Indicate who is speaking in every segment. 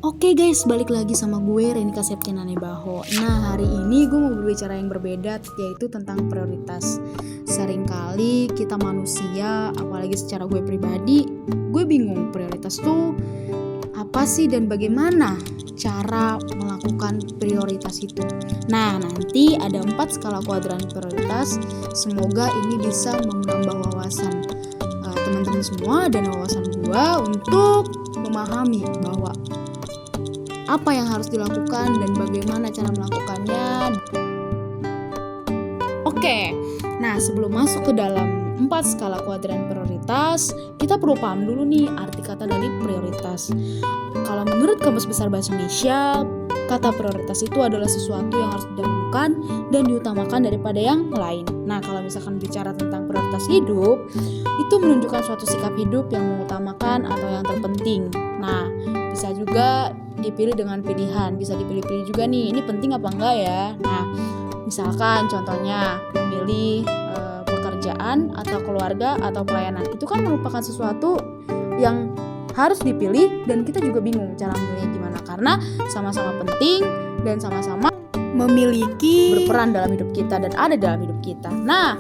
Speaker 1: Oke guys, balik lagi sama gue Renika Septiana Nebaho. Nah, hari ini gue mau berbicara yang berbeda, yaitu tentang prioritas. Seringkali kita manusia, apalagi secara gue pribadi, gue bingung prioritas tuh apa sih dan bagaimana cara melakukan prioritas itu. Nah, nanti ada 4 skala kuadran prioritas. Semoga ini bisa menambah wawasan teman-teman semua dan wawasan gue untuk memahami bahwa apa yang harus dilakukan dan bagaimana cara melakukannya. Oke, nah sebelum masuk ke dalam 4 skala kuadran prioritas, kita perlu paham dulu nih arti kata dari prioritas. Kalau menurut Kamus Besar Bahasa Indonesia, kata prioritas itu adalah sesuatu yang harus didahulukan dan diutamakan daripada yang lain. Nah, kalau misalkan bicara tentang prioritas hidup, itu menunjukkan suatu sikap hidup yang mengutamakan atau yang terpenting. Nah, bisa juga dipilih dengan pilihan, bisa dipilih-pilih juga nih, ini penting apa enggak ya. Nah, misalkan contohnya memilih pekerjaan atau keluarga atau pelayanan, itu kan merupakan sesuatu yang harus dipilih dan kita juga bingung cara memilihnya gimana, karena sama-sama penting dan sama-sama memiliki berperan dalam hidup kita dan ada dalam hidup kita. Nah,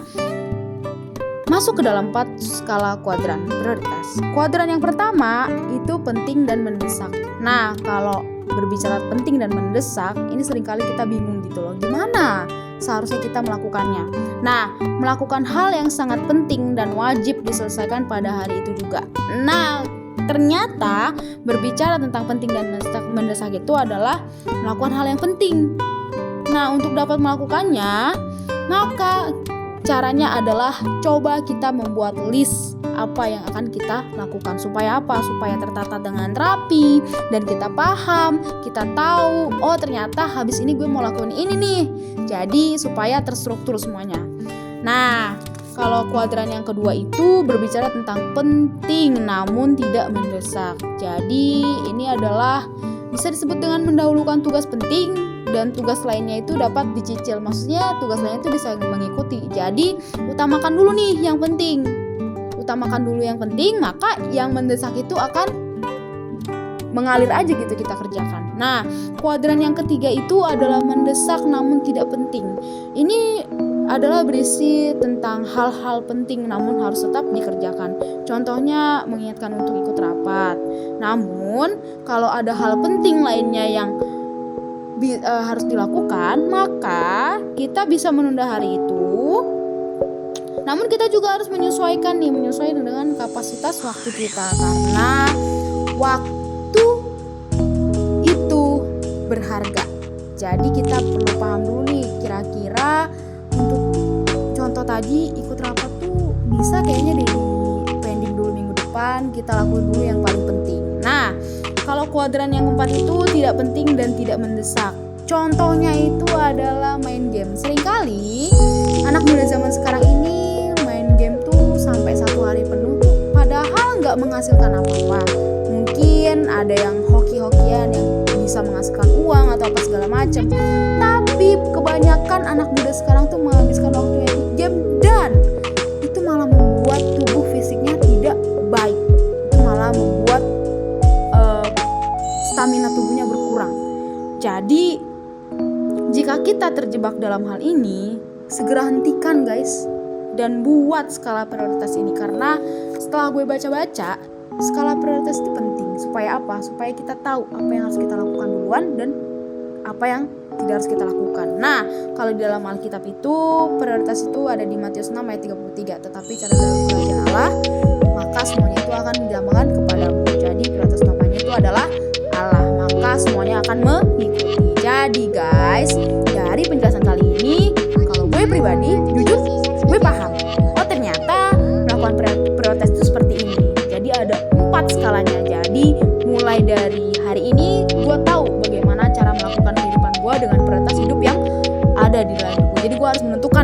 Speaker 1: masuk ke dalam 4 skala kuadran prioritas. Kuadran yang pertama itu penting dan mendesak. Nah, kalau berbicara penting dan mendesak, ini seringkali kita bingung gitu loh. Gimana seharusnya kita melakukannya? Nah, melakukan hal yang sangat penting dan wajib diselesaikan pada hari itu juga. Nah, ternyata berbicara tentang penting dan mendesak itu adalah melakukan hal yang penting. Nah, untuk dapat melakukannya, maka caranya adalah coba kita membuat list apa yang akan kita lakukan. Supaya apa? Supaya tertata dengan rapi dan kita paham, kita tahu, oh ternyata habis ini gue mau lakukan ini nih. Jadi supaya terstruktur semuanya. Nah, kalau kuadran yang kedua itu berbicara tentang penting namun tidak mendesak. Jadi ini adalah bisa disebut dengan mendahulukan tugas penting dan tugas lainnya itu dapat dicicil. Maksudnya tugas lainnya itu bisa mengikuti. Jadi utamakan dulu nih yang penting. Utamakan dulu yang penting, maka yang mendesak itu akan mengalir aja gitu kita kerjakan. Nah, kuadran yang ketiga itu adalah mendesak namun tidak penting. Ini adalah berisi tentang hal-hal penting namun harus tetap dikerjakan. Contohnya mengingatkan untuk ikut rapat. Namun kalau ada hal penting lainnya yang harus dilakukan, maka kita bisa menunda hari itu. Namun kita juga harus menyesuaikan dengan kapasitas waktu kita, karena waktu itu berharga. Jadi kita perlu paham dulu nih, kira-kira untuk contoh tadi ikut rapat tuh bisa kayaknya di pending dulu minggu depan, kita lakuin dulu yang paling penting. Nah, kalau kuadran yang keempat itu tidak penting dan tidak mendesak. Contohnya itu adalah main game. Seringkali anak muda zaman sekarang ini main game tuh sampai 1 hari penuh tuh, padahal nggak menghasilkan apa-apa. Mungkin ada yang hoki-hokian yang bisa menghasilkan uang atau apa segala macam. Tapi kebanyakan anak muda sekarang tuh menghabiskan waktunya di game dan itu malah membuat tubuh fisiknya tidak baik. Itu malah membuat stamina tubuhnya berkurang. Jadi jika kita terjebak dalam hal ini, segera hentikan guys dan buat skala prioritas ini, karena setelah gue baca-baca, skala prioritas itu penting. Supaya apa? Supaya kita tahu apa yang harus kita lakukan duluan dan apa yang tidak harus kita lakukan. Nah, kalau di dalam Alkitab itu prioritas itu ada di Matius 6 ayat 33. Tetapi cara dalam kerajaan Allah, maka semuanya itu akan dilambangkan kepadamu. Jadi prioritas namanya itu adalah Allah, maka semuanya akan mengikuti. Jadi guys, dari penjelasan kali ini, kalau gue pribadi, jujur gue paham. Oh ternyata melakukan prioritas itu seperti ini. Jadi ada 4 skalanya. Jadi mulai dari hari ini gue tahu bagaimana cara melakukan kehidupan gue dengan prioritas hidup yang ada di dalam hidup gue. Jadi gue harus menentukan